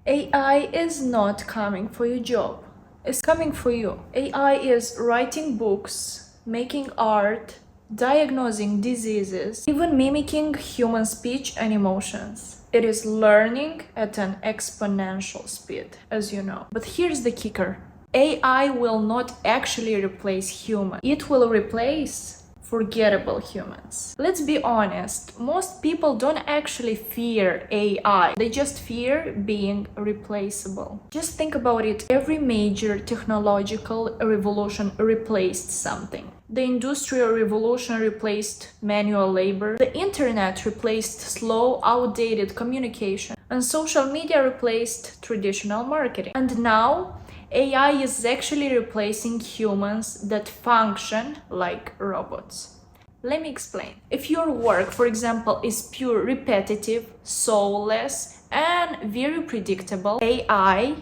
AI is not coming for your job. It's coming for you. AI is writing books, making art, diagnosing diseases, even mimicking human speech and emotions. It is learning at an exponential speed, as you know. But here's the kicker. AI will not actually replace humans. It will replace forgettable humans. Let's be honest, most people don't actually fear AI. They just fear being replaceable. Just think about it. Every major technological revolution replaced something. The Industrial Revolution replaced manual labor. The internet replaced slow, outdated communication. And social media replaced traditional marketing. And now, AI is actually replacing humans that function like robots. Let me explain. If your work, for example, is pure, repetitive, soulless, and very predictable, AI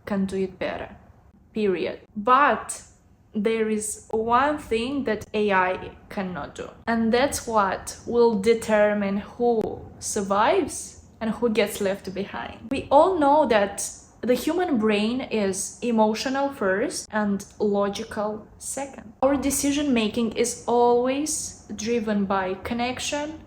can do it better. Period. But there is one thing that AI cannot do, and that's what will determine who survives and who gets left behind. We all know that the human brain is emotional first and logical second. Our decision making is always driven by connection,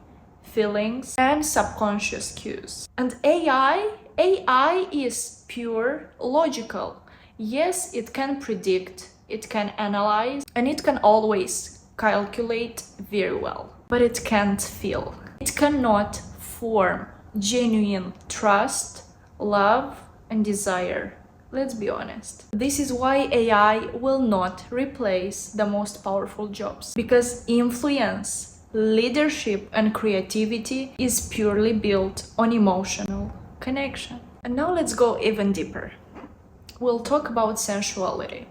feelings, and subconscious cues. And AI is pure logical. Yes, it can predict, it can analyze, and it can always calculate very well. But it can't feel. It cannot form genuine trust, love, and desire. Let's be honest. This is why AI will not replace the most powerful jobs. Because influence, leadership, and creativity is purely built on emotional connection. And now let's go even deeper. We'll talk about sensuality.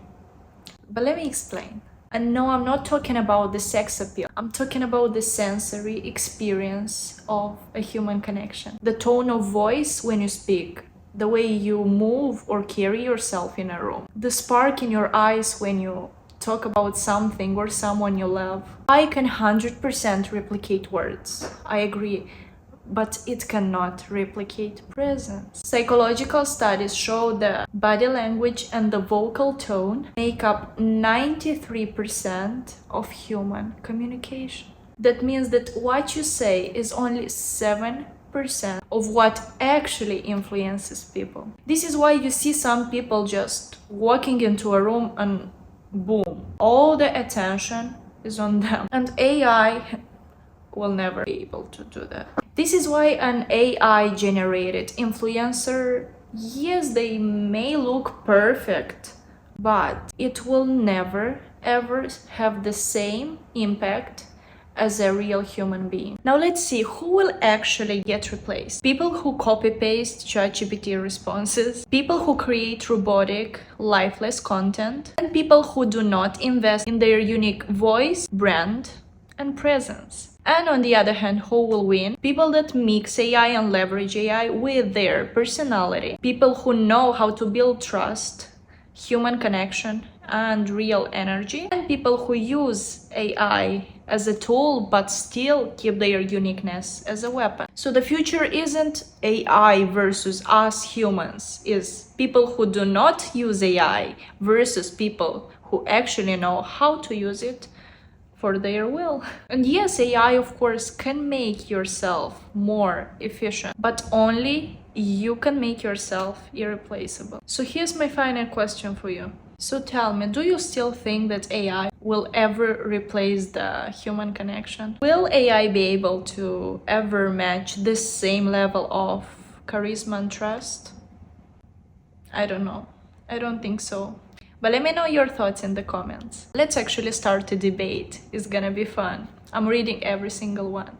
But let me explain. And no, I'm not talking about the sex appeal. I'm talking about the sensory experience of a human connection. The tone of voice when you speak, the way you move or carry yourself in a room, the spark in your eyes when you talk about something or someone you love. I can 100% replicate words, I agree, but it cannot replicate presence. Psychological studies show that body language and the vocal tone make up 93% of human communication. That means that what you say is only 7% of what actually influences people. This is why you see some people just walking into a room and boom, all the attention is on them. And AI will never be able to do that. This is why an AI generated influencer, yes, they may look perfect, but it will never ever have the same impact as a real human being. Now let's see who will actually get replaced. People who copy-paste ChatGPT responses, people who create robotic, lifeless content, and people who do not invest in their unique voice, brand, and presence. And on the other hand, who will win? People that mix AI and leverage AI with their personality. People who know how to build trust, human connection, and real energy. And people who use AI as a tool but still keep their uniqueness as a weapon. So the future isn't AI versus us humans, is people who do not use AI versus people who actually know how to use it for their will. And yes, AI of course can make yourself more efficient, but only you can make yourself irreplaceable. So here's my final question for you. So tell me, do you still think that AI will ever replace the human connection? Will AI be able to ever match this same level of charisma and trust? I don't know. I don't think so. But let me know your thoughts in the comments. Let's actually start a debate. It's gonna be fun. I'm reading every single one.